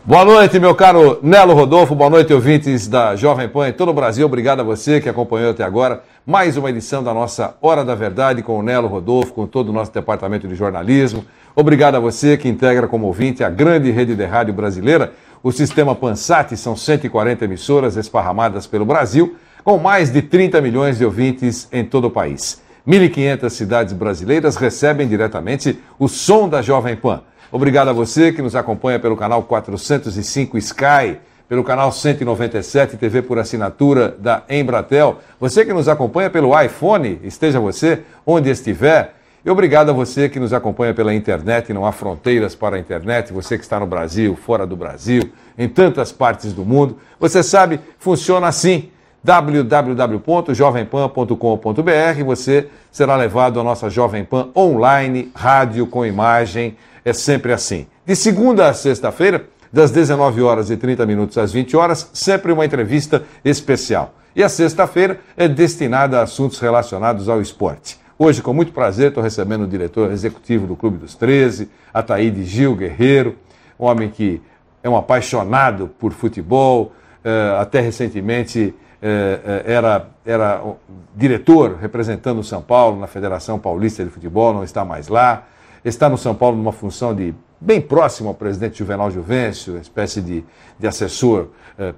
Boa noite, meu caro Nelo Rodolfo, boa noite, ouvintes da Jovem Pan em todo o Brasil. Obrigado a você que acompanhou até agora mais uma edição da nossa Hora da Verdade com o Nelo Rodolfo, com todo o nosso departamento de jornalismo. Obrigado a você que integra como ouvinte a grande rede de rádio brasileira, o Sistema Pansat. São 140 emissoras esparramadas pelo Brasil, com mais de 30 milhões de ouvintes em todo o país. 1.500 cidades brasileiras recebem diretamente o som da Jovem Pan. Obrigado a você que nos acompanha pelo canal 405 Sky, pelo canal 197 TV por assinatura da Embratel. Você que nos acompanha pelo iPhone, esteja você onde estiver. E obrigado a você que nos acompanha pela internet, não há fronteiras para a internet. Você que está no Brasil, fora do Brasil, em tantas partes do mundo. Você sabe, funciona assim. www.jovempan.com.br. Você será levado à nossa Jovem Pan online, rádio com imagem. É sempre assim. De segunda a sexta-feira, das 19 horas e 30 minutos às 20 horas, sempre uma entrevista especial. E a sexta-feira é destinada a assuntos relacionados ao esporte. Hoje, com muito prazer, estou recebendo o diretor executivo do Clube dos 13, Ataíde Gil Guerreiro, um homem que é um apaixonado por futebol, até recentemente era diretor representando o São Paulo na Federação Paulista de Futebol, não está mais lá. Está no São Paulo numa função de bem próximo ao presidente Juvenal Juvencio, uma espécie de assessor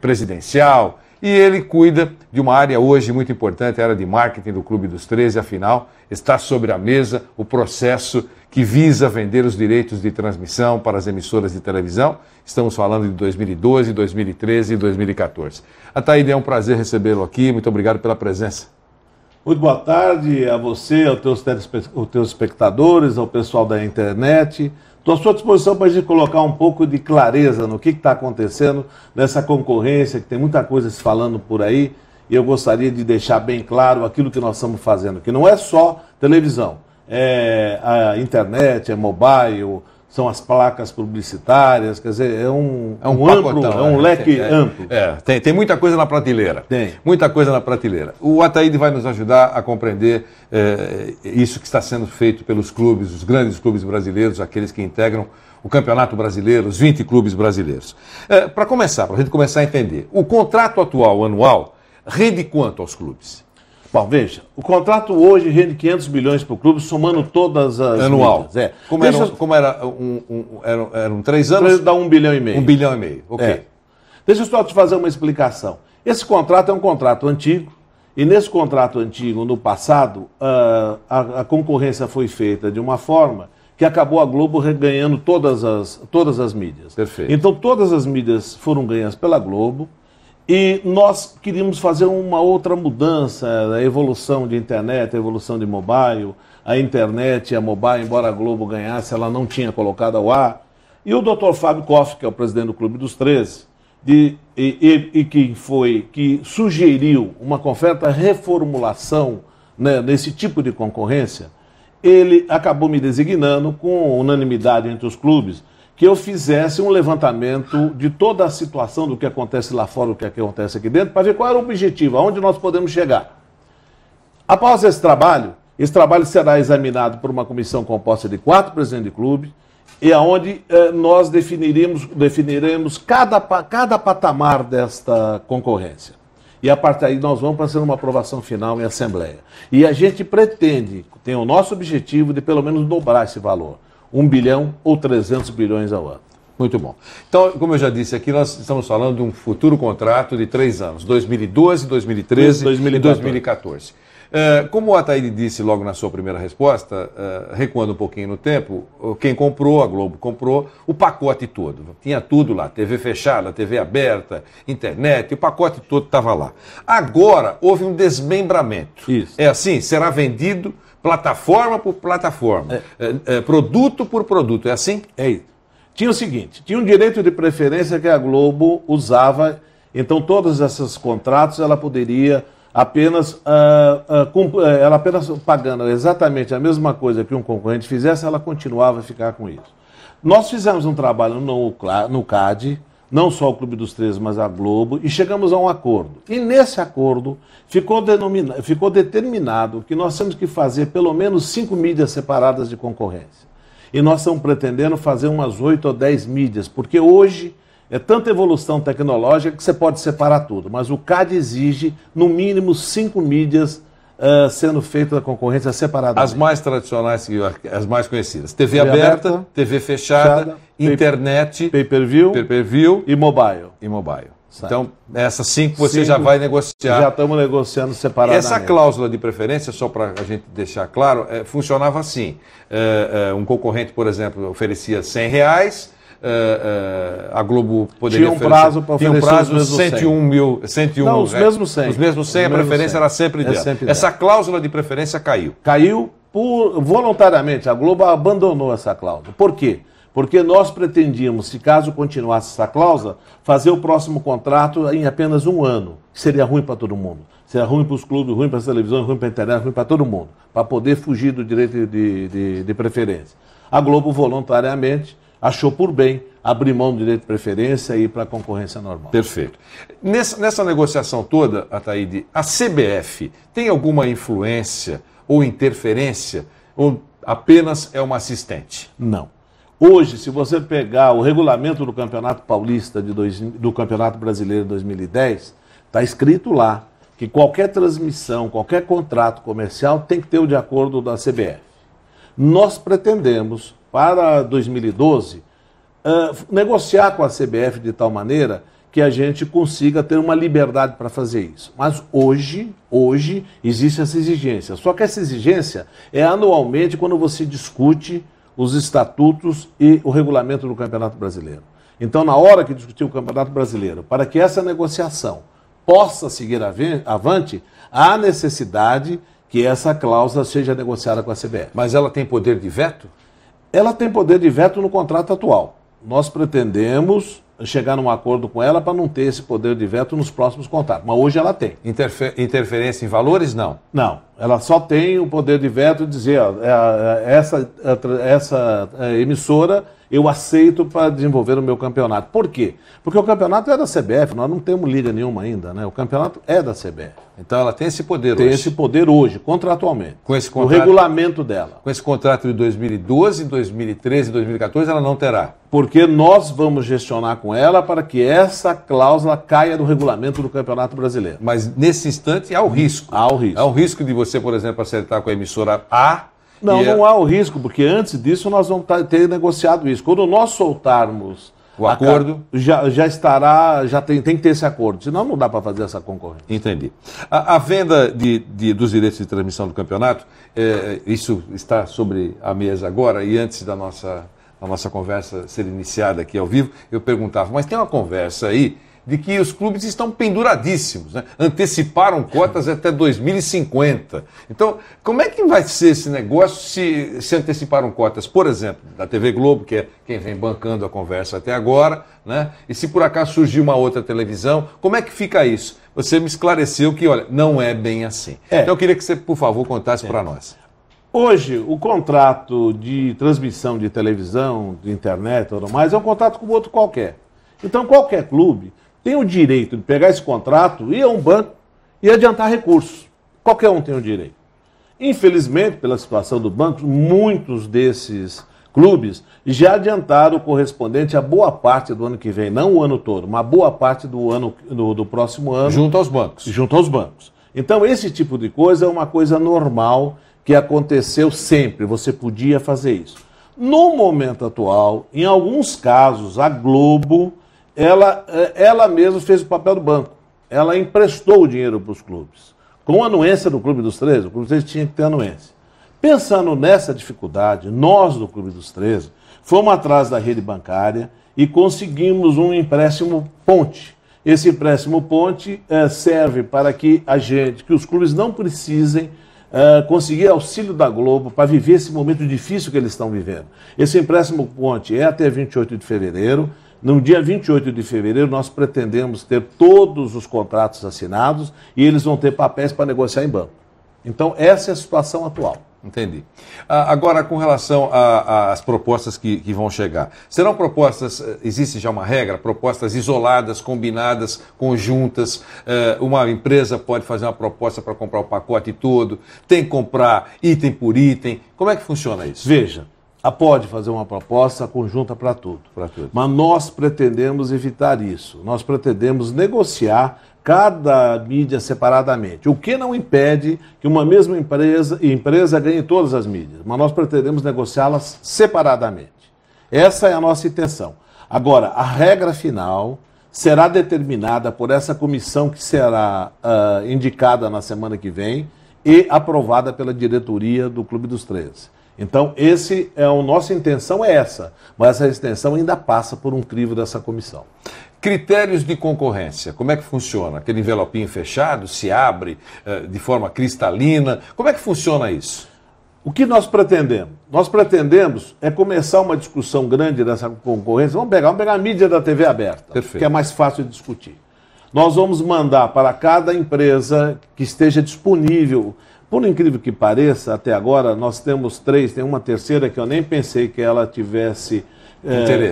presidencial, e ele cuida de uma área hoje muito importante, a área de marketing do Clube dos 13, afinal, está sobre a mesa o processo que visa vender os direitos de transmissão para as emissoras de televisão. Estamos falando de 2012, 2013 e 2014. Ataíde, é um prazer recebê-lo aqui, muito obrigado pela presença. Muito boa tarde a você, aos teus espectadores, ao pessoal da internet. Estou à sua disposição para a gente colocar um pouco de clareza no que está acontecendo nessa concorrência, que tem muita coisa se falando por aí, e eu gostaria de deixar bem claro aquilo que nós estamos fazendo, que não é só televisão, é a internet, é mobile, são as placas publicitárias, quer dizer, é um pacotão, é um leque amplo. Tem muita coisa na prateleira. Tem. Muita coisa na prateleira. O Ataíde vai nos ajudar a compreender isso que está sendo feito pelos clubes, os grandes clubes brasileiros, aqueles que integram o Campeonato Brasileiro, os 20 clubes brasileiros. Para começar, para a gente começar a entender, o contrato atual, anual, rende quanto aos clubes? Bom, veja, o contrato hoje rende 500 milhões para o clube, somando todas as... Anual. Mídias. Eram 3 anos? Dá 1,5 bilhão. 1,5 bilhão, ok. Deixa eu só te fazer uma explicação. Esse contrato é um contrato antigo, e nesse contrato antigo, no passado, a concorrência foi feita de uma forma que acabou a Globo reganhando todas as mídias. Perfeito. Então, todas as mídias foram ganhas pela Globo, e nós queríamos fazer uma outra mudança, a evolução de internet, a evolução de mobile. A internet e a mobile, embora a Globo ganhasse, ela não tinha colocado ao ar. E o Dr. Fábio Koff, que é o presidente do Clube dos 13, que sugeriu uma completa reformulação, né, nesse tipo de concorrência, ele acabou me designando, com unanimidade entre os clubes, que eu fizesse um levantamento de toda a situação do que acontece lá fora, do que acontece aqui dentro, para ver qual era o objetivo, aonde nós podemos chegar. Após esse trabalho será examinado por uma comissão composta de 4 presidentes de clube, e aonde nós definiremos cada patamar desta concorrência. E a partir daí nós vamos fazer uma aprovação final em assembleia. E a gente pretende, tem o nosso objetivo de pelo menos dobrar esse valor. 1 bilhão ou 300 bilhões ao ano. Muito bom. Então, como eu já disse aqui, nós estamos falando de um futuro contrato de 3 anos, 2012, 2013 e 2014. Como o Ataíde disse logo na sua primeira resposta, recuando um pouquinho no tempo, quem comprou, a Globo comprou, o pacote todo. Tinha tudo lá, TV fechada, TV aberta, internet, o pacote todo estava lá. Agora, houve um desmembramento. Isso. É assim? Será vendido plataforma por plataforma, produto por produto, é assim? É isso. Tinha o seguinte, tinha um direito de preferência que a Globo usava, então todos esses contratos ela poderia apenas pagando exatamente a mesma coisa que um concorrente fizesse, ela continuava a ficar com isso. Nós fizemos um trabalho no CAD, não só o Clube dos 13, mas a Globo, e chegamos a um acordo. E nesse acordo ficou determinado que nós temos que fazer pelo menos 5 mídias separadas de concorrência. E nós estamos pretendendo fazer umas 8 ou 10 mídias, porque hoje É tanta evolução tecnológica que você pode separar tudo, mas o CAD exige, no mínimo, 5 mídias sendo feitas da concorrência separadamente. As mais tradicionais, as mais conhecidas. TV aberta, TV fechada, internet, pay-per-view e mobile. Certo. Então, essas 5 você já vai negociar. Já estamos negociando separadamente. Essa cláusula de preferência, só para a gente deixar claro, funcionava assim. Um concorrente, por exemplo, oferecia R$100, a Globo poderia oferecer... Tinha um prazo para oferecer. Tinha um prazo, 101 mil. 101, não, os mesmos 100. Os mesmos 100, a preferência era sempre dela. Essa cláusula de preferência caiu. Caiu voluntariamente. A Globo abandonou essa cláusula. Por quê? Porque nós pretendíamos, se caso continuasse essa cláusula, fazer o próximo contrato em apenas 1 ano. Seria ruim para todo mundo. Seria ruim para os clubes, ruim para as televisões, ruim para a internet, ruim para todo mundo. Para poder fugir do direito de preferência. A Globo, voluntariamente, achou por bem abrir mão do direito de preferência e ir para a concorrência normal. Perfeito. Nessa negociação toda, Ataíde, a CBF tem alguma influência ou interferência ou apenas é uma assistente? Não. Hoje, se você pegar o regulamento do Campeonato Paulista, do Campeonato Brasileiro de 2010, está escrito lá que qualquer transmissão, qualquer contrato comercial tem que ter o de acordo da CBF. Nós pretendemos, para 2012, negociar com a CBF de tal maneira que a gente consiga ter uma liberdade para fazer isso. Mas hoje existe essa exigência. Só que essa exigência é anualmente quando você discute os estatutos e o regulamento do Campeonato Brasileiro. Então, na hora que discutir o Campeonato Brasileiro, para que essa negociação possa seguir avante, há necessidade que essa cláusula seja negociada com a CBF. Mas ela tem poder de veto? Ela tem poder de veto no contrato atual. Nós pretendemos chegar num acordo com ela para não ter esse poder de veto nos próximos contratos. Mas hoje ela tem. Interferência em valores, não? Não. Ela só tem o poder de veto de dizer, essa emissora eu aceito para desenvolver o meu campeonato. Por quê? Porque o campeonato é da CBF, nós não temos liga nenhuma ainda, né? O campeonato é da CBF. Então ela tem esse poder hoje? Tem esse poder hoje, contratualmente. Com esse contrato, o regulamento dela. Com esse contrato de 2012, 2013 e 2014 ela não terá? Porque nós vamos gestionar com ela para que essa cláusula caia do regulamento do Campeonato Brasileiro. Mas nesse instante há o risco. Há o risco. Há o risco de você, por exemplo, acertar com a emissora A. Não há o risco, porque antes disso nós vamos ter negociado isso. Quando nós soltarmos o acordo, já tem que ter esse acordo, senão não dá para fazer essa concorrência. Entendi. A venda dos direitos de transmissão do campeonato, isso está sobre a mesa agora, e antes da nossa conversa ser iniciada aqui ao vivo, eu perguntava, mas tem uma conversa aí de que os clubes estão penduradíssimos, né? Anteciparam cotas até 2050. Então, como é que vai ser esse negócio se anteciparam cotas, por exemplo, da TV Globo, que é quem vem bancando a conversa até agora, né? E se por acaso surgir uma outra televisão, como é que fica isso? Você me esclareceu que, olha, não é bem assim. Então eu queria que você, por favor, contasse para nós. Hoje, o contrato de transmissão de televisão, de internet e tudo mais, é um contrato como outro qualquer. Então, qualquer clube tem o direito de pegar esse contrato, ir a um banco e adiantar recursos. Qualquer um tem o direito. Infelizmente, pela situação do banco, muitos desses clubes já adiantaram o correspondente a boa parte do ano que vem, não o ano todo, mas boa parte do próximo ano. Junto aos bancos. Junto aos bancos. Então, esse tipo de coisa é uma coisa normal que aconteceu sempre. Você podia fazer isso. No momento atual, em alguns casos, a Globo ela mesma fez o papel do banco. Ela emprestou o dinheiro para os clubes. Com a anuência do Clube dos 13, o Clube dos 13 tinha que ter anuência. Pensando nessa dificuldade, nós do Clube dos 13 fomos atrás da rede bancária e conseguimos um empréstimo ponte. Esse empréstimo ponte serve para que os clubes não precisem conseguir auxílio da Globo para viver esse momento difícil que eles estão vivendo. Esse empréstimo ponte é até 28 de fevereiro. No dia 28 de fevereiro, nós pretendemos ter todos os contratos assinados e eles vão ter papéis para negociar em banco. Então, essa é a situação atual. Entendi. Agora, com relação às propostas que vão chegar, serão propostas, existe já uma regra, propostas isoladas, combinadas, conjuntas? Uma empresa pode fazer uma proposta para comprar o pacote todo, tem que comprar item por item. Como é que funciona isso? Veja, pode fazer uma proposta conjunta para tudo. Mas nós pretendemos evitar isso. Nós pretendemos negociar cada mídia separadamente. O que não impede que uma mesma empresa ganhe todas as mídias. Mas nós pretendemos negociá-las separadamente. Essa é a nossa intenção. Agora, a regra final será determinada por essa comissão que será indicada na semana que vem e aprovada pela diretoria do Clube dos 13. Então, nossa intenção é essa, mas essa intenção ainda passa por um crivo dessa comissão. Critérios de concorrência, como é que funciona? Aquele envelopinho fechado, se abre de forma cristalina, como é que funciona isso? O que nós pretendemos? Nós pretendemos começar uma discussão grande dessa concorrência. Vamos pegar a mídia da TV aberta, Perfeito. Que é mais fácil de discutir. Nós vamos mandar para cada empresa que esteja disponível. Por incrível que pareça, até agora nós temos 3, tem uma terceira que eu nem pensei que ela tivesse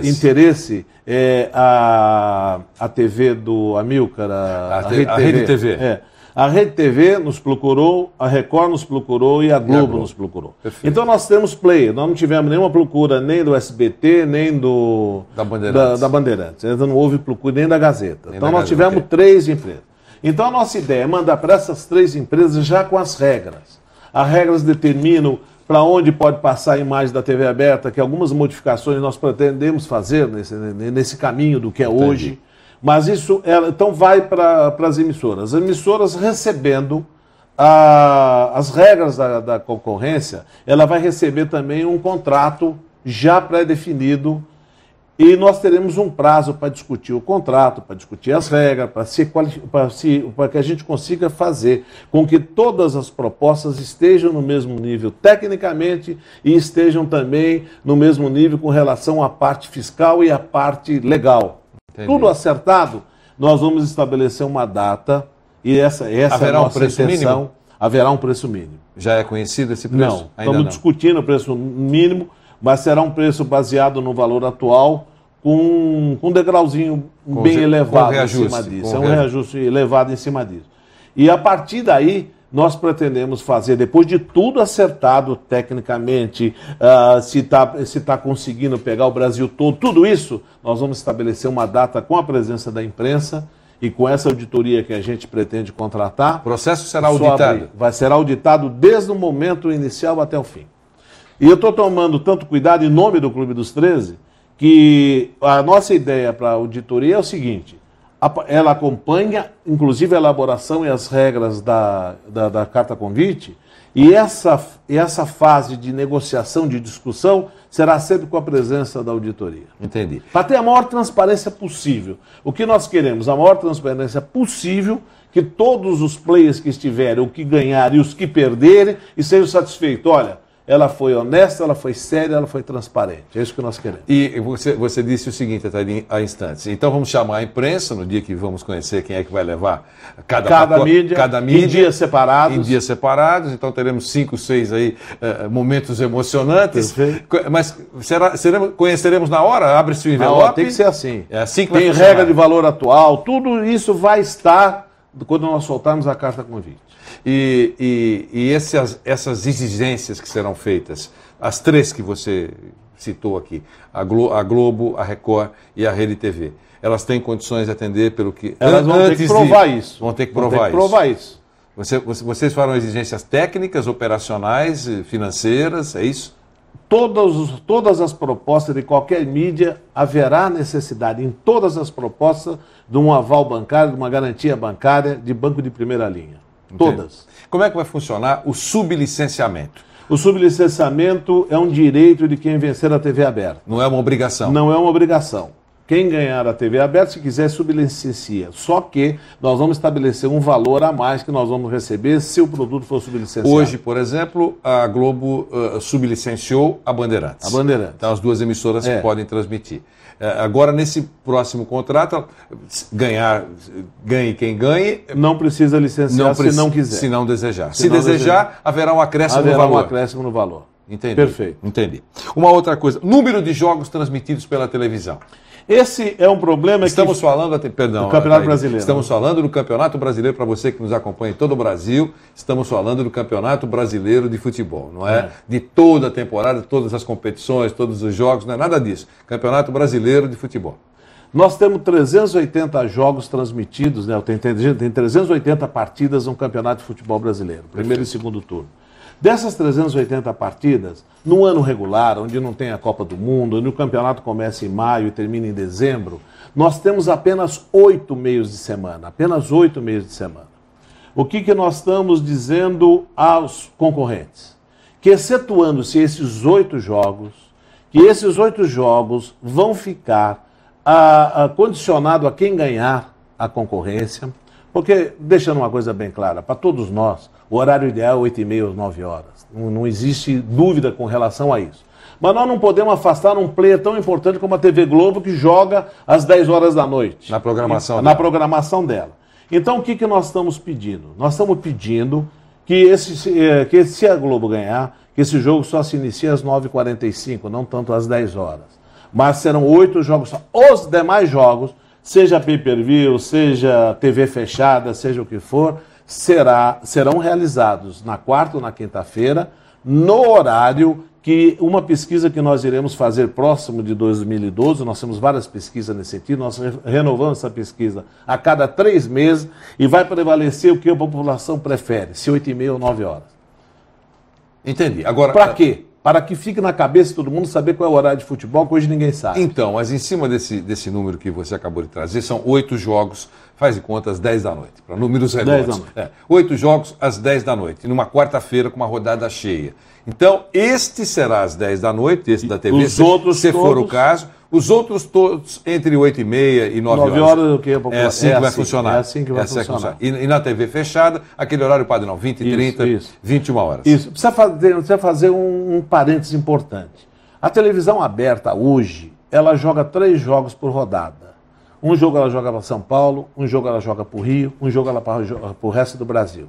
interesse, a TV do Amilcar, a Rede TV. A Rede TV nos procurou, a Record nos procurou e a Globo nos procurou. Perfeito. Então nós temos player, nós não tivemos nenhuma procura nem do SBT, nem da Bandeirantes. Da Bandeirantes. Então não houve procura nem da Gazeta. Então nós tivemos 3 empresas. Então a nossa ideia é mandar para essas 3 empresas já com as regras. As regras determinam para onde pode passar a imagem da TV aberta, que algumas modificações nós pretendemos fazer nesse caminho do que é hoje. Mas isso, então vai para as emissoras. As emissoras recebendo as regras da concorrência, ela vai receber também um contrato já pré-definido e nós teremos um prazo para discutir o contrato, para discutir as regras, para que a gente consiga fazer com que todas as propostas estejam no mesmo nível tecnicamente e estejam também no mesmo nível com relação à parte fiscal e à parte legal. Entendi. Tudo acertado, nós vamos estabelecer uma data e essa haverá é a nossa um preço intenção. Mínimo? Haverá um preço mínimo. Já é conhecido esse preço? Não, estamos discutindo o preço mínimo, mas será um preço baseado no valor atual, com um degrauzinho bem elevado em cima disso. É um reajuste elevado em cima disso. E a partir daí, nós pretendemos fazer, depois de tudo acertado tecnicamente, se tá conseguindo pegar o Brasil todo, tudo isso, nós vamos estabelecer uma data com a presença da imprensa e com essa auditoria que a gente pretende contratar. O processo será auditado? Vai ser auditado desde o momento inicial até o fim. E eu estou tomando tanto cuidado em nome do Clube dos 13, que a nossa ideia para a auditoria é o seguinte: ela acompanha, inclusive, a elaboração e as regras da carta convite, e essa fase de negociação, de discussão, será sempre com a presença da auditoria. Entendi. Para ter a maior transparência possível. O que nós queremos? A maior transparência possível, que todos os players que estiverem, o que ganharem e os que perderem, e sejam satisfeitos. Olha, ela foi honesta, ela foi séria, ela foi transparente. É isso que nós queremos. E você disse o seguinte há instantes. Então vamos chamar a imprensa no dia que vamos conhecer quem é que vai levar cada mídia em dias separados. Em dias separados. Então teremos 5, 6 aí momentos emocionantes. Perfeito. Mas conheceremos na hora? Abre-se o envelope? Tem que ser assim. É assim que tem regra de valor atual. Tudo isso vai estar quando nós soltarmos a carta convite. E essas exigências que serão feitas, as 3 que você citou aqui, a Globo, a Record e a Rede TV, elas têm condições de atender pelo que... Elas vão ter que provar isso. Vão ter que provar isso. Vocês farão exigências técnicas, operacionais, financeiras, é isso? Todas as propostas de qualquer mídia, haverá necessidade em todas as propostas de um aval bancário, de uma garantia bancária de banco de primeira linha. Todas. Como é que vai funcionar o sublicenciamento? O sublicenciamento é um direito de quem vencer a TV aberta. Não é uma obrigação? Não é uma obrigação. Quem ganhar a TV aberta, se quiser, sublicencia. Só que nós vamos estabelecer um valor a mais que nós vamos receber se o produto for sublicenciado. Hoje, por exemplo, a Globo sublicenciou a Bandeirantes. A Bandeirantes. Então, as 2 emissoras que podem transmitir. Agora, nesse próximo contrato, ganhe quem ganhe... Não precisa licenciar se não quiser. Se não desejar. Se desejar, haverá um acréscimo no valor. Haverá um acréscimo no valor. Entendi. Perfeito. Entendi. Uma outra coisa, número de jogos transmitidos pela televisão. Esse é um problema Estamos falando, perdão, do Campeonato Brasileiro. Estamos falando do Campeonato Brasileiro, para você que nos acompanha em todo o Brasil, estamos falando do Campeonato Brasileiro de Futebol, não é? De toda a temporada, todas as competições, todos os jogos, não é nada disso. Campeonato Brasileiro de Futebol. Nós temos 380 jogos transmitidos, né? Tem 380 partidas no Campeonato de Futebol Brasileiro, primeiro e segundo turno. Dessas 380 partidas, no ano regular, onde não tem a Copa do Mundo, onde o campeonato começa em maio e termina em dezembro, nós temos apenas 8 meios de semana, apenas 8 meios de semana. O que nós estamos dizendo aos concorrentes? Que excetuando-se esses 8 jogos, que esses 8 jogos vão ficar condicionado a quem ganhar a concorrência, porque, deixando uma coisa bem clara, para todos nós, o horário ideal é 8h30 às 9 horas. Não existe dúvida com relação a isso. Mas nós não podemos afastar um player tão importante como a TV Globo, que joga às 10 horas da noite. Na programação dela. Na programação dela. Então, o que nós estamos pedindo? Nós estamos pedindo que se a Globo ganhar, que esse jogo só se inicie às 9h45, não tanto às 10 horas. Mas serão 8 jogos só. Os demais jogos, seja pay-per-view, seja TV fechada, seja o que for, serão realizados na quarta ou na quinta-feira, no horário que uma pesquisa que nós iremos fazer próximo de 2012, nós temos várias pesquisas nesse sentido, nós renovamos essa pesquisa a cada 3 meses e vai prevalecer o que a população prefere, se 8h30 ou 9 horas. Entendi. Agora, para quê? Para que fique na cabeça de todo mundo saber qual é o horário de futebol, que hoje ninguém sabe. Então, mas em cima desse número que você acabou de trazer, são 8 jogos, faz de conta, às 10 da noite, para números redondos. 8 jogos às 10 da noite, numa quarta-feira com uma rodada cheia. Então, este será às 10 da noite, este da TV, se for o caso. Os outros todos entre 8h30 e 9 horas. 9 horas o que? É assim que vai funcionar. É assim que vai funcionar. E na TV fechada, aquele horário padrão, 20h30, 21 horas. Isso. Precisa fazer um parênteses importante. A televisão aberta hoje, ela joga 3 jogos por rodada. Um jogo ela joga para São Paulo, um jogo ela joga para o Rio, um jogo ela para o resto do Brasil.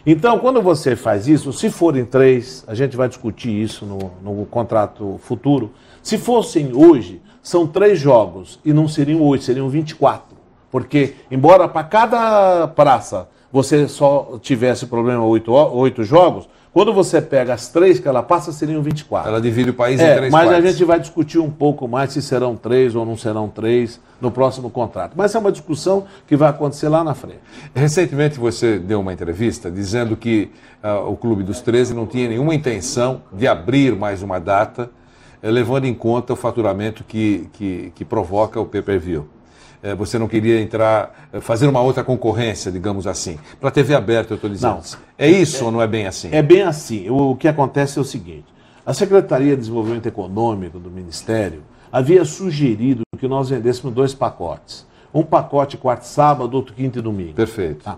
Então, quando você faz isso, se forem 3, a gente vai discutir isso no contrato futuro, se fossem hoje, são 3 jogos e não seriam 8, seriam 24. Porque, embora para cada praça você só tivesse problema 8 jogos, quando você pega as 3 que ela passa, seriam 24. Ela divide o país em 3 mas partes. A gente vai discutir um pouco mais se serão 3 ou não serão 3 no próximo contrato. Mas é uma discussão que vai acontecer lá na frente. Recentemente você deu uma entrevista dizendo que o Clube dos 13 não tinha nenhuma intenção de abrir mais uma data, levando em conta o faturamento que provoca o pay-per-view. Você não queria fazer uma outra concorrência, digamos assim. Para a TV aberta, eu estou dizendo. Não. É isso ou não é bem assim? É bem assim. O que acontece é o seguinte. A Secretaria de Desenvolvimento Econômico do Ministério havia sugerido que nós vendêssemos 2 pacotes. Um pacote quarta e sábado, outro quinta e domingo. Perfeito. Tá.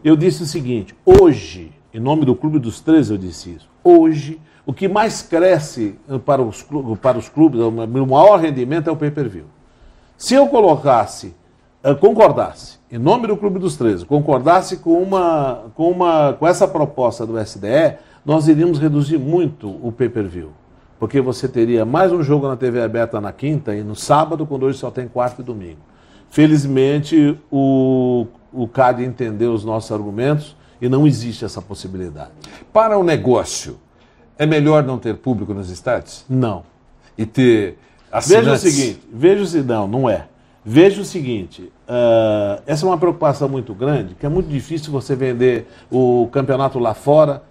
Eu disse o seguinte, hoje, em nome do Clube dos 13 eu disse isso, hoje o que mais cresce para os clubes, o maior rendimento é o pay-per-view. Se eu concordasse, em nome do Clube dos 13, concordasse com essa proposta do SDE, nós iríamos reduzir muito o pay-per-view. Porque você teria mais um jogo na TV aberta na quinta e no sábado, quando hoje só tem quarta e domingo. Felizmente, o CAD entendeu os nossos argumentos e não existe essa possibilidade. Para o negócio, é melhor não ter público nos estádios? Não. E ter assinantes? Veja o seguinte, não é. Veja o seguinte, essa é uma preocupação muito grande, que é muito difícil você vender o campeonato lá fora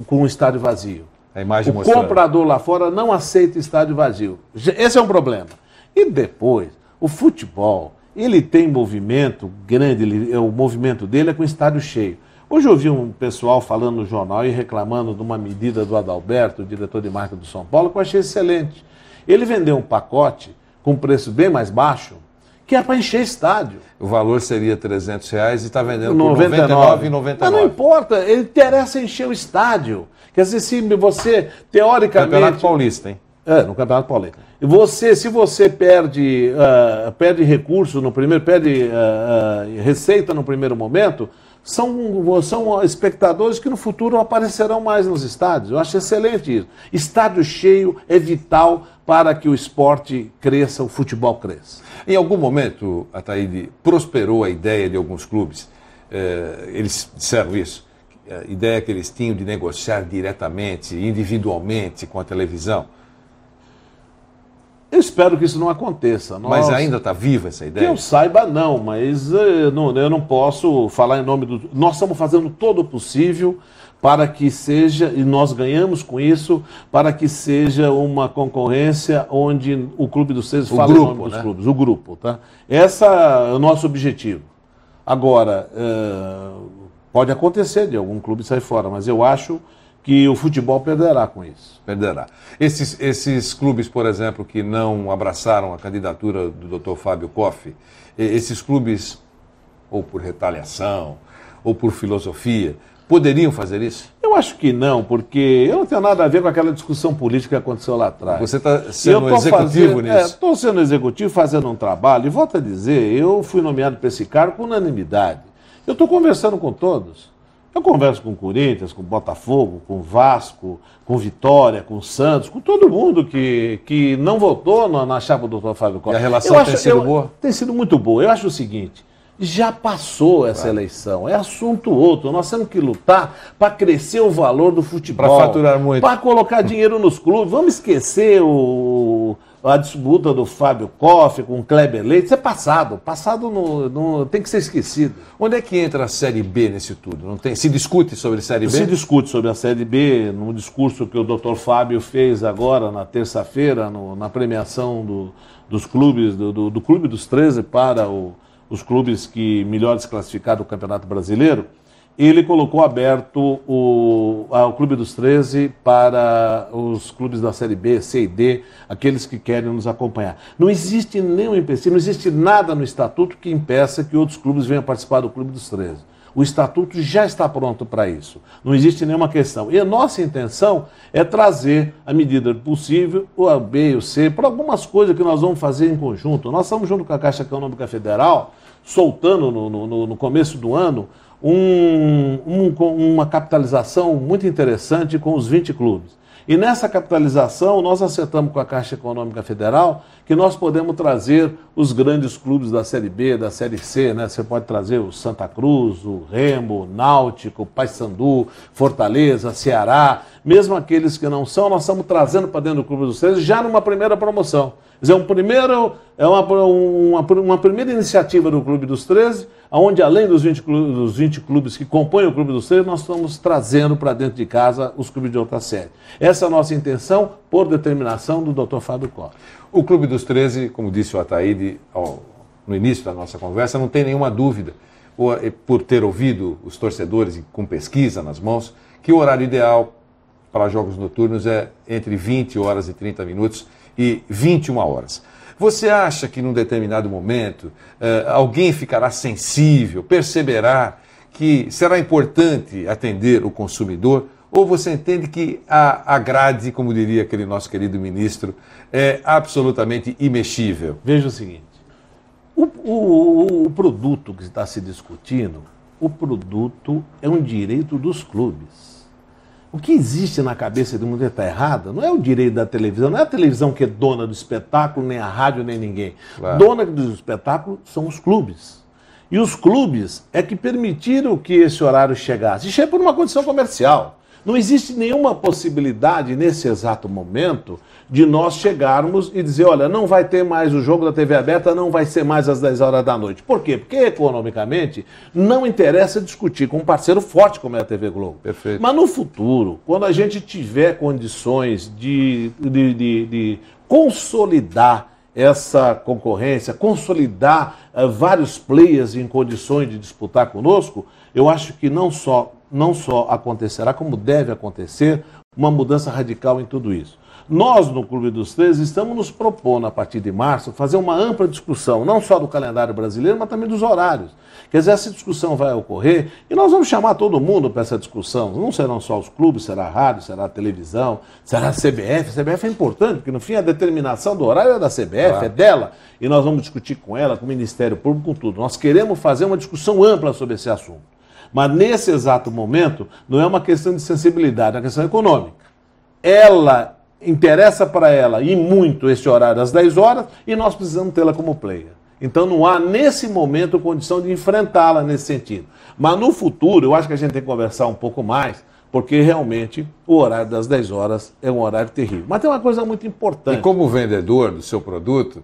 com um estádio vazio. A imagem o comprador lá fora não aceita estádio vazio. Esse é um problema. E depois, o futebol, ele tem movimento grande, o movimento dele é com estádio cheio. Hoje eu ouvi um pessoal falando no jornal e reclamando de uma medida do Adalberto, o diretor de marca do São Paulo, que eu achei excelente. Ele vendeu um pacote com preço bem mais baixo, que é para encher estádio. O valor seria R$300 e está vendendo por R$ 99,99. Mas não importa, ele interessa encher o estádio. Quer dizer, se você, teoricamente... Campeonato Paulista, hein? No Campeonato Paulista. Se você perde recurso no primeiro, perde receita no primeiro momento, são espectadores que no futuro aparecerão mais nos estádios. Eu acho excelente isso. Estádio cheio é vital para que o esporte cresça, o futebol cresça. Em algum momento, Ataíde, prosperou a ideia de alguns clubes, eles disseram isso, a ideia que eles tinham de negociar diretamente, individualmente com a televisão. Eu espero que isso não aconteça. Mas ainda está viva essa ideia? Que eu saiba, não, mas eu não posso falar em nome do... Nós estamos fazendo todo o possível para que seja, e nós ganhamos com isso, para que seja uma concorrência onde o Clube dos 13 fala em nome dos clubes, o grupo, tá? Esse é o nosso objetivo. Agora, pode acontecer de algum clube sair fora, mas eu acho que o futebol perderá com isso. Perderá. Esses clubes, por exemplo, que não abraçaram a candidatura do Dr. Fábio Koff, esses clubes, ou por retaliação, ou por filosofia, poderiam fazer isso? Eu acho que não, porque eu não tenho nada a ver com aquela discussão política que aconteceu lá atrás. Você está sendo executivo nisso? Estou sendo executivo, fazendo um trabalho, e volto a dizer, eu fui nomeado para esse cargo com unanimidade. Eu estou conversando com todos. Eu converso com o Corinthians, com o Botafogo, com o Vasco, com Vitória, com o Santos, com todo mundo que não votou na chapa do Dr. Fábio Koff. E a relação tem sido boa? Tem sido muito boa. Eu acho o seguinte, já passou essa eleição, é assunto outro. Nós temos que lutar para crescer o valor do futebol. Para faturar muito. Para colocar dinheiro nos clubes. Vamos esquecer a disputa do Fábio Koff com o Kleber Leite. Isso é passado. Passado tem que ser esquecido. Onde é que entra a Série B nisso tudo? Não tem, se discute sobre a Série B? Se discute sobre a Série B no discurso que o Dr. Fábio fez agora, na terça-feira, na premiação dos clubes, do Clube dos 13 para os clubes que melhor desclassificaram o Campeonato Brasileiro. Ele colocou aberto o Clube dos 13 para os clubes da Série B, C e D, aqueles que querem nos acompanhar. Não existe nenhum empecilho, não existe nada no Estatuto que impeça que outros clubes venham participar do Clube dos 13. O Estatuto já está pronto para isso. Não existe nenhuma questão. E a nossa intenção é trazer, à medida do possível, o A, B e o C, para algumas coisas que nós vamos fazer em conjunto. Nós estamos junto com a Caixa Econômica Federal, soltando no começo do ano, uma capitalização muito interessante com os 20 clubes. E nessa capitalização, nós acertamos com a Caixa Econômica Federal que nós podemos trazer os grandes clubes da Série B, da Série C, né? Você pode trazer o Santa Cruz, o Remo, o Náutico, o Paysandu, Fortaleza, Ceará, mesmo aqueles que não são, nós estamos trazendo para dentro do Clube dos 13 já numa primeira promoção. Quer dizer, uma primeira iniciativa do Clube dos 13, onde além dos 20 clubes que compõem o Clube dos 13, nós estamos trazendo para dentro de casa os clubes de outra série. Essa é a nossa intenção, por determinação do Dr. Fábio Koff. O Clube dos 13, como disse o Ataíde no início da nossa conversa, não tem nenhuma dúvida, por ter ouvido os torcedores com pesquisa nas mãos, que o horário ideal para jogos noturnos é entre 20 horas e 30 minutos e 21 horas. Você acha que num determinado momento alguém ficará sensível, perceberá que será importante atender o consumidor? Ou você entende que a grade, como diria aquele nosso querido ministro, é absolutamente imexível? Veja o seguinte, o produto que está se discutindo, o produto é um direito dos clubes. O que existe na cabeça do mundo está errado não é o direito da televisão, não é a televisão que é dona do espetáculo, nem a rádio, nem ninguém. Claro. Dona do espetáculo são os clubes. E os clubes é que permitiram que esse horário chegasse. E chega por uma condição comercial. Não existe nenhuma possibilidade, nesse exato momento, de nós chegarmos e dizer, olha, não vai ter mais o jogo da TV aberta, não vai ser mais às 10 horas da noite. Por quê? Porque, economicamente, não interessa discutir com um parceiro forte como é a TV Globo. Perfeito. Mas no futuro, quando a gente tiver condições de consolidar essa concorrência, consolidar vários players em condições de disputar conosco, eu acho que não só acontecerá, como deve acontecer, uma mudança radical em tudo isso. Nós, no Clube dos 13, estamos nos propondo, a partir de março, fazer uma ampla discussão, não só do calendário brasileiro, mas também dos horários. Quer dizer, essa discussão vai ocorrer e nós vamos chamar todo mundo para essa discussão. Não serão só os clubes, será a rádio, será a televisão, será a CBF. A CBF é importante, porque no fim a determinação do horário é da CBF, claro. É dela. E nós vamos discutir com ela, com o Ministério Público, com tudo. Nós queremos fazer uma discussão ampla sobre esse assunto. Mas nesse exato momento, não é uma questão de sensibilidade, é uma questão econômica. Ela interessa para ela e muito esse horário às 10 horas e nós precisamos tê-la como player. Então não há nesse momento condição de enfrentá-la nesse sentido. Mas no futuro eu acho que a gente tem que conversar um pouco mais, porque realmente o horário das 10 horas é um horário terrível. Mas tem uma coisa muito importante. E como vendedor do seu produto,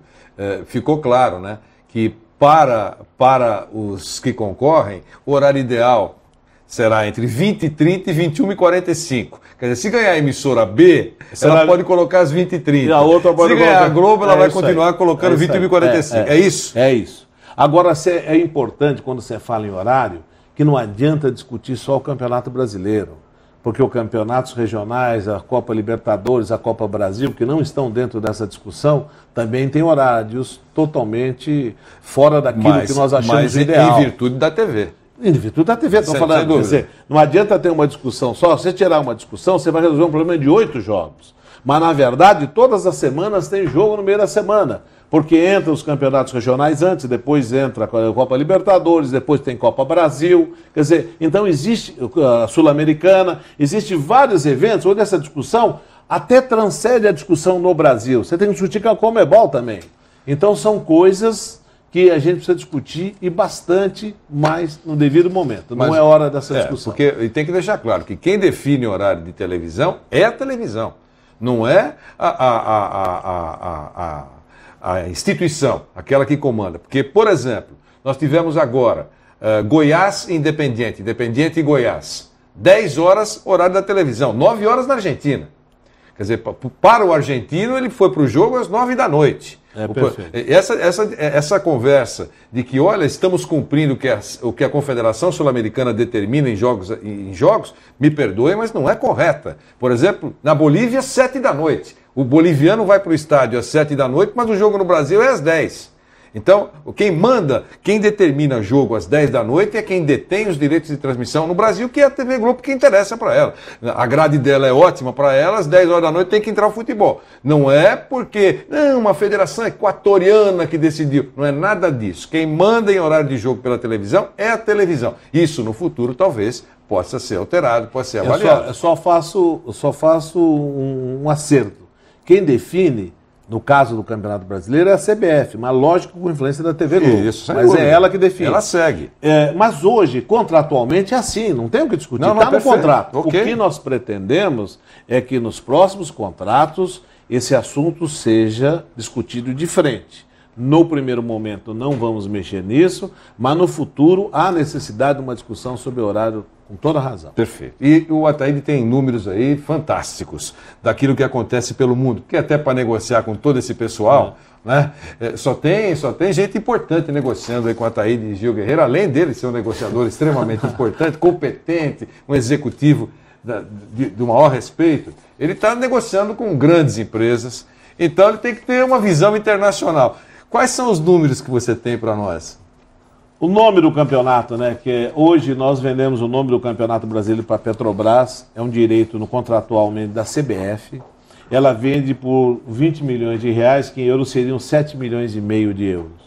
ficou claro, né, que para os que concorrem, o horário ideal será entre 20h30 e 21h45. Quer dizer, se ganhar a emissora B, ela pode colocar às 20h30. E a outra pode se ganhar a Globo, ela vai continuar colocando 21h45. É isso? É isso. Agora, é importante, quando você fala em horário, que não adianta discutir só o Campeonato Brasileiro. Porque os campeonatos regionais, a Copa Libertadores, a Copa Brasil, que não estão dentro dessa discussão, também têm horários totalmente fora daquilo que nós achamos ideal. Em virtude da TV. Em virtude da TV, estou falando. Quer dizer, não adianta ter uma discussão só. Se você tirar uma discussão, você vai resolver um problema de 8 jogos. Mas, na verdade, todas as semanas tem jogo no meio da semana. Porque entra os campeonatos regionais antes, depois entra a Copa Libertadores, depois tem Copa Brasil. Quer dizer, então existe a Sul-Americana, existem vários eventos onde essa discussão até transcende a discussão no Brasil. Você tem que discutir com a Conmebol também. Então são coisas que a gente precisa discutir e bastante mais no devido momento. Não é hora dessa discussão. E tem que deixar claro que quem define o horário de televisão é a televisão. Não é a instituição, aquela que comanda. Porque, por exemplo, nós tivemos agora Goiás e Independiente e Goiás. 10 horas, horário da televisão. 9 horas na Argentina. Quer dizer, para o argentino, ele foi para o jogo às 9 da noite. Essa conversa de que, olha, estamos cumprindo o que a Confederação Sul-Americana determina em jogos, me perdoe, mas não é correta. Por exemplo, na Bolívia, 7 da noite. O boliviano vai para o estádio às 7 da noite, mas o jogo no Brasil é às 10. Então, quem manda, quem determina jogo às 10 da noite é quem detém os direitos de transmissão no Brasil, que é a TV Globo, que interessa para ela. A grade dela é ótima para ela, às 10 horas da noite tem que entrar o futebol. Não é porque uma federação equatoriana que decidiu. Não é nada disso. Quem manda em horário de jogo pela televisão é a televisão. Isso no futuro talvez possa ser alterado, pode ser avaliado. Eu só faço um acerto. Quem define, no caso do Campeonato Brasileiro, é a CBF, mas lógico com influência da TV Globo. Isso, mas é ela que define. Ela segue. Mas hoje, contratualmente, é assim, não tem o que discutir. Está no contrato. Okay. O que nós pretendemos é que nos próximos contratos esse assunto seja discutido de frente. No primeiro momento não vamos mexer nisso, mas no futuro há necessidade de uma discussão sobre o horário com toda razão. Perfeito. E o Ataíde tem números aí fantásticos daquilo que acontece pelo mundo, porque até para negociar com todo esse pessoal, né, só tem gente importante negociando aí com o Ataíde e Gil Guerreiro, além dele ser um negociador extremamente importante, competente, um executivo de maior respeito, ele está negociando com grandes empresas, então ele tem que ter uma visão internacional. Quais são os números que você tem para nós? O nome do campeonato, né? Que hoje nós vendemos o nome do Campeonato Brasileiro para a Petrobras, é um direito no contratualmente da CBF. Ela vende por 20 milhões de reais, que em euros seriam 7 milhões e meio de euros.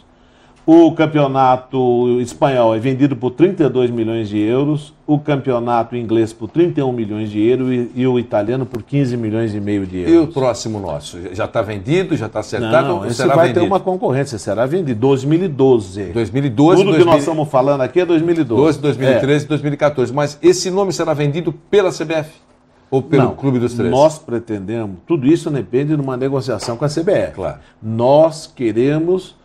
O campeonato espanhol é vendido por 32 milhões de euros, o campeonato inglês por 31 milhões de euros e o italiano por 15 milhões e meio de euros. E o próximo nosso? Já está vendido? Já está acertado? Não, esse vai ter uma concorrência, será vendido 2012. 2012, tudo que nós estamos falando aqui é 2012. 2013 e 2014. Mas esse nome será vendido pela CBF? Ou pelo Clube dos Três? Nós pretendemos, tudo isso depende de uma negociação com a CBF. Claro. Nós queremos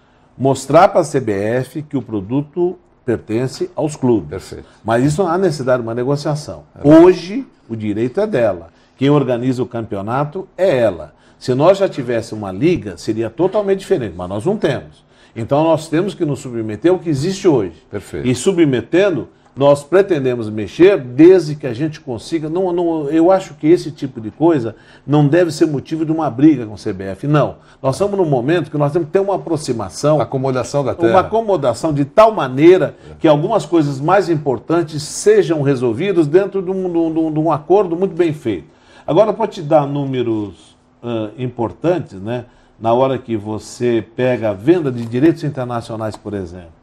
mostrar para a CBF que o produto pertence aos clubes. Perfeito. Mas isso não há necessidade de uma negociação. Hoje, o direito é dela. Quem organiza o campeonato é ela. Se nós já tivéssemos uma liga, seria totalmente diferente, mas nós não temos. Então nós temos que nos submeter ao que existe hoje. Perfeito. E submetendo, nós pretendemos mexer desde que a gente consiga. Eu acho que esse tipo de coisa não deve ser motivo de uma briga com o CBF. Não. Nós estamos num momento que nós temos que ter uma aproximação. Acomodação da terra. Uma acomodação de tal maneira que algumas coisas mais importantes sejam resolvidas dentro de um acordo muito bem feito. Agora, para te dar números importantes, né? Na hora que você pega a venda de direitos internacionais, por exemplo.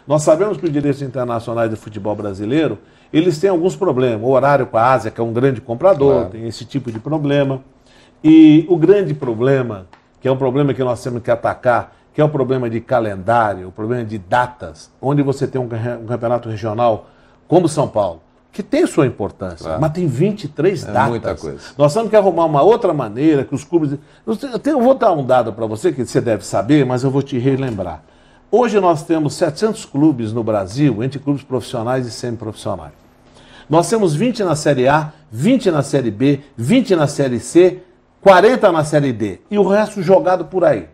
Nós sabemos que os direitos internacionais do futebol brasileiro, eles têm alguns problemas. O horário com a Ásia, que é um grande comprador, claro, tem esse tipo de problema. E o grande problema, que é um problema que nós temos que atacar, que é o problema de calendário, o problema de datas, onde você tem um campeonato regional como São Paulo, que tem sua importância, claro, mas tem 23 datas. Muita coisa. Nós temos que arrumar uma outra maneira que os clubes... Eu vou dar um dado para você, que você deve saber, mas eu vou te relembrar. Hoje nós temos 700 clubes no Brasil, entre clubes profissionais e semiprofissionais. Nós temos 20 na Série A, 20 na Série B, 20 na Série C, 40 na Série D, e o resto jogado por aí.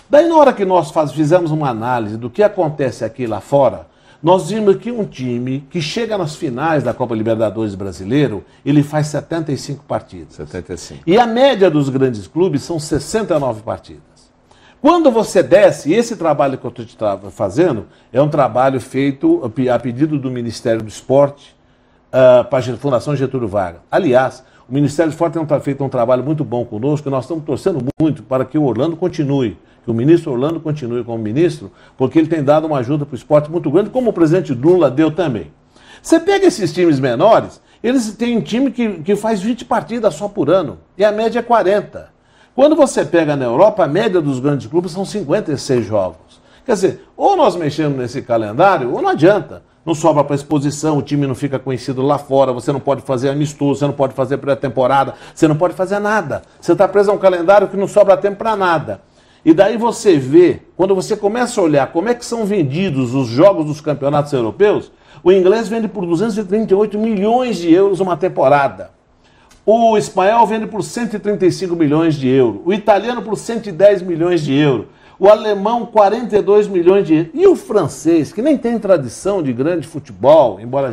Daí, na hora que nós fizemos uma análise do que acontece aqui lá fora, nós vimos que um time que chega nas finais da Copa Libertadores brasileiro, ele faz 75 partidas. 75. E a média dos grandes clubes são 69 partidas. Quando você desce, esse trabalho que eu estou fazendo é um trabalho feito a pedido do Ministério do Esporte para a Fundação Getúlio Vargas. Aliás, o Ministério do Esporte tem feito um trabalho muito bom conosco, e nós estamos torcendo muito para que o Orlando continue, que o ministro Orlando continue como ministro, porque ele tem dado uma ajuda para o esporte muito grande, como o presidente Lula deu também. Você pega esses times menores, eles têm um time que faz 20 partidas só por ano, e a média é 40. Quando você pega na Europa, a média dos grandes clubes são 56 jogos. Quer dizer, ou nós mexemos nesse calendário, ou não adianta. Não sobra para exposição, o time não fica conhecido lá fora, você não pode fazer amistoso, você não pode fazer pré-temporada, você não pode fazer nada. Você está preso a um calendário que não sobra tempo para nada. E daí você vê, quando você começa a olhar como é que são vendidos os jogos dos campeonatos europeus, o inglês vende por 238 milhões de euros uma temporada. O espanhol vende por 135 milhões de euros. O italiano por 110 milhões de euros. O alemão, 42 milhões de euros. E o francês, que nem tem tradição de grande futebol, embora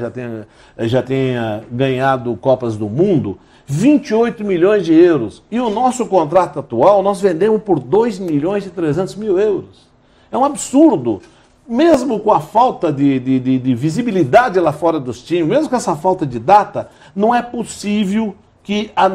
já tenha ganhado Copas do Mundo, 28 milhões de euros. E o nosso contrato atual, nós vendemos por 2 milhões e 300 mil euros. É um absurdo. Mesmo com a falta de visibilidade lá fora dos times, mesmo com essa falta de data, não é possível que a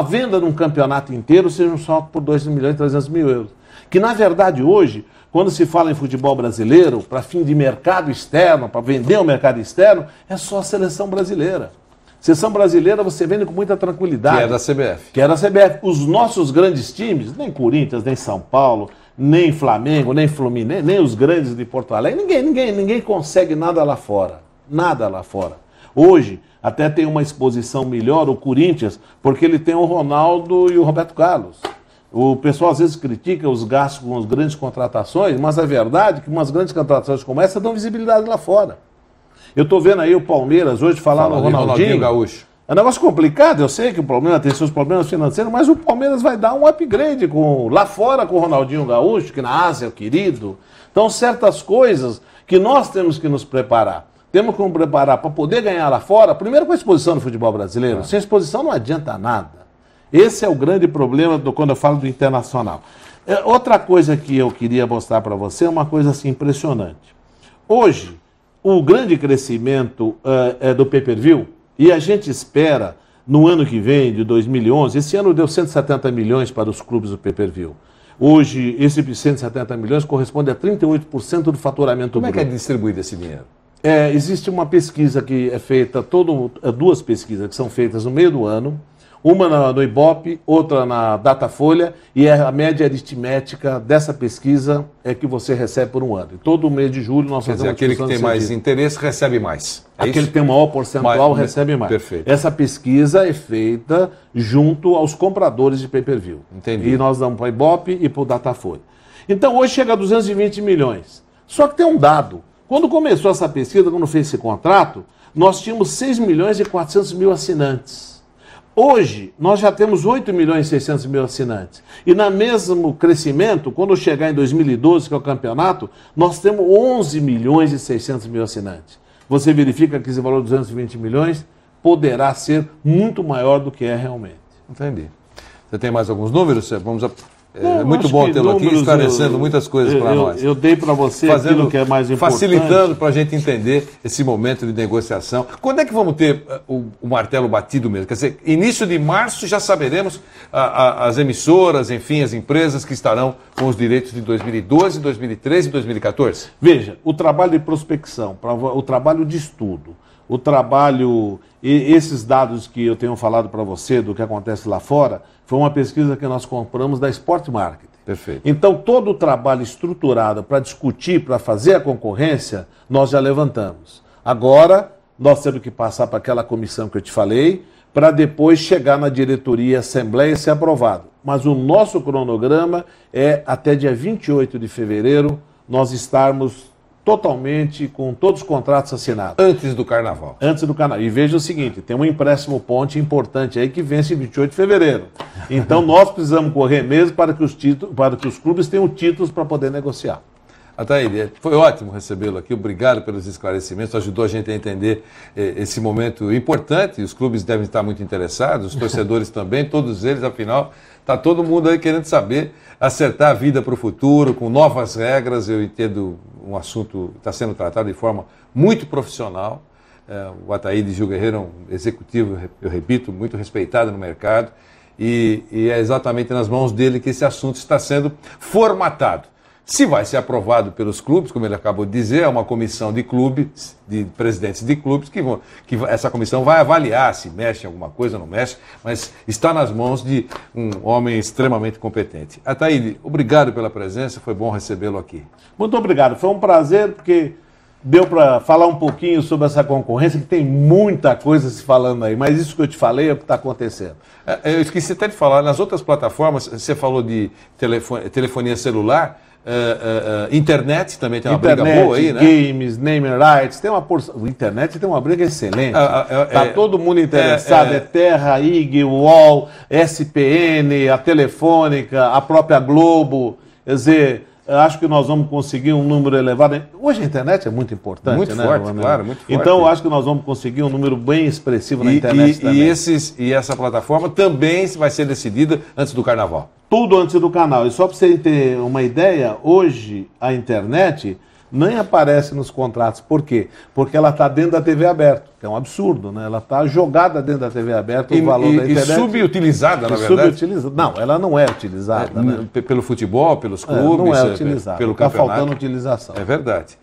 venda de um campeonato inteiro seja só por 2 milhões e 300 mil euros. Que, na verdade, hoje, quando se fala em futebol brasileiro, para fim de mercado externo, para vender o mercado externo, é só a seleção brasileira. Seleção brasileira você vende com muita tranquilidade. Que é da CBF. Que é da CBF. Os nossos grandes times, nem Corinthians, nem São Paulo, nem Flamengo, nem Fluminense, nem os grandes de Porto Alegre, ninguém consegue nada lá fora. Nada lá fora. Hoje, até tem uma exposição melhor, o Corinthians, porque ele tem o Ronaldo e o Roberto Carlos. O pessoal às vezes critica os gastos com as grandes contratações, mas a verdade é que umas grandes contratações como essa dão visibilidade lá fora. Eu estou vendo aí o Palmeiras hoje falar no Ronaldinho Gaúcho. É um negócio complicado, eu sei que o Palmeiras tem seus problemas financeiros, mas o Palmeiras vai dar um upgrade lá fora com o Ronaldinho Gaúcho, que na Ásia é o querido. Então, certas coisas que nós temos que nos preparar. Temos que nos preparar para poder ganhar lá fora, primeiro com a exposição no futebol brasileiro. Sem exposição não adianta nada. Esse é o grande problema quando eu falo do internacional. Outra coisa que eu queria mostrar para você é uma coisa assim impressionante. Hoje, o grande crescimento do pay-per-view, e a gente espera, no ano que vem, de 2011, esse ano deu 170 milhões para os clubes do pay-per-view. Hoje, esse 170 milhões corresponde a 38% do faturamento bruto. Como é que é distribuído esse dinheiro? Existe uma pesquisa que é feita, duas pesquisas que são feitas no meio do ano, uma no Ibope, outra na Datafolha, e a média aritmética dessa pesquisa é que você recebe por um ano. E todo mês de julho nós fazemos aquele que tem mais interesse recebe mais. Aquele que tem maior percentual recebe mais. Perfeito. Essa pesquisa é feita junto aos compradores de pay-per-view. Entendi. E nós damos para o Ibope e para o Datafolha. Então hoje chega a 220 milhões. Só que tem um dado. Quando começou essa pesquisa, quando fez esse contrato, nós tínhamos 6 milhões e 400 mil assinantes. Hoje, nós já temos 8 milhões e 600 mil assinantes. E no mesmo crescimento, quando chegar em 2012, que é o campeonato, nós temos 11 milhões e 600 mil assinantes. Você verifica que esse valor de 220 milhões poderá ser muito maior do que é realmente. Entendi. Você tem mais alguns números? Vamos muito bom tê-lo aqui, esclarecendo muitas coisas para nós. Eu dei para você aquilo que é mais importante. Facilitando para a gente entender esse momento de negociação. Quando é que vamos ter o martelo batido mesmo? Quer dizer, início de março já saberemos as emissoras, enfim, as empresas que estarão com os direitos de 2012, 2013 e 2014? Veja, o trabalho de prospecção, o trabalho de estudo, o trabalho, esses dados que eu tenho falado para você do que acontece lá fora, foi uma pesquisa que nós compramos da Sport Market. Perfeito. Então, todo o trabalho estruturado para discutir, para fazer a concorrência, nós já levantamos. Agora, nós temos que passar para aquela comissão que eu te falei, para depois chegar na diretoria, assembleia e ser aprovado. Mas o nosso cronograma é até dia 28 de fevereiro, nós estarmos totalmente com todos os contratos assinados. Antes do Carnaval. Antes do Carnaval. E veja o seguinte, tem um empréstimo ponte importante aí que vence em 28 de fevereiro. Então nós precisamos correr mesmo para que os clubes tenham títulos para poder negociar. Ataíde, foi ótimo recebê-lo aqui, obrigado pelos esclarecimentos, ajudou a gente a entender esse momento importante, os clubes devem estar muito interessados, os torcedores também, todos eles, afinal, está todo mundo aí querendo saber, acertar a vida para o futuro, com novas regras. Eu entendo um assunto que está sendo tratado de forma muito profissional. O Ataíde Gil Guerreiro é um executivo, eu repito, muito respeitado no mercado, e é exatamente nas mãos dele que esse assunto está sendo formatado. Se vai ser aprovado pelos clubes, como ele acabou de dizer, é uma comissão de clubes, de presidentes de clubes, que essa comissão vai avaliar se mexe em alguma coisa, não mexe, mas está nas mãos de um homem extremamente competente. Ataíde, obrigado pela presença, foi bom recebê-lo aqui. Muito obrigado, foi um prazer, porque deu para falar um pouquinho sobre essa concorrência, que tem muita coisa se falando aí, mas isso que eu te falei é o que está acontecendo. Eu esqueci até de falar, nas outras plataformas, você falou de telefonia celular, internet também tem uma briga boa aí, né? Games, naming rights, tem uma porção. Internet tem uma briga excelente. Está todo mundo interessado. É Terra, IG, UOL, SPN, a Telefônica, a própria Globo. Quer dizer, acho que nós vamos conseguir um número elevado. Hoje a internet é muito importante, muito né? Forte, claro, muito forte. Então, acho que nós vamos conseguir um número bem expressivo na internet também. E essa plataforma também vai ser decidida antes do Carnaval. Tudo antes do canal. E só para você ter uma ideia, hoje a internet nem aparece nos contratos. Por quê? Porque ela está dentro da TV aberta, que é um absurdo, né? Ela está jogada dentro da TV aberta, o valor da internet. E subutilizada, na verdade. Subutilizada. Não, ela não é utilizada. Né? Pelo futebol, pelos clubes. Não é utilizada. Pelo campeonato. Está faltando utilização. É verdade.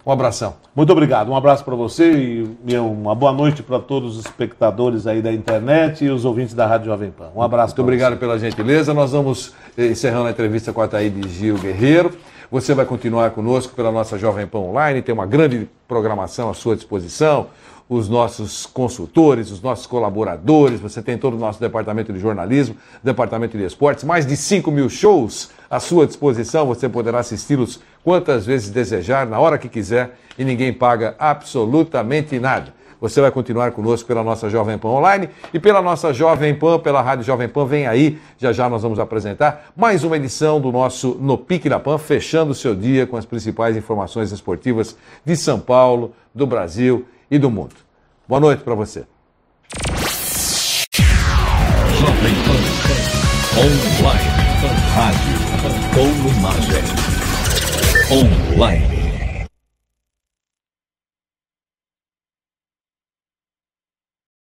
Um abração. Muito obrigado. Um abraço para você e uma boa noite para todos os espectadores aí da internet e os ouvintes da Rádio Jovem Pan. Um abraço. Muito obrigado pela gentileza. Nós vamos encerrando a entrevista com a Ataíde Gil Guerreiro. Você vai continuar conosco pela nossa Jovem Pan Online. Tem uma grande programação à sua disposição. Os nossos consultores, os nossos colaboradores, você tem todo o nosso departamento de jornalismo, departamento de esportes, mais de 5.000 shows à sua disposição, você poderá assisti-los quantas vezes desejar, na hora que quiser, e ninguém paga absolutamente nada. Você vai continuar conosco pela nossa Jovem Pan Online e pela nossa Jovem Pan, pela Rádio Jovem Pan, vem aí, já nós vamos apresentar mais uma edição do nosso No Pique da Pan, fechando o seu dia com as principais informações esportivas de São Paulo, do Brasil e do mundo. Boa noite para você. Jovem Pan Online, rádio com imagem online.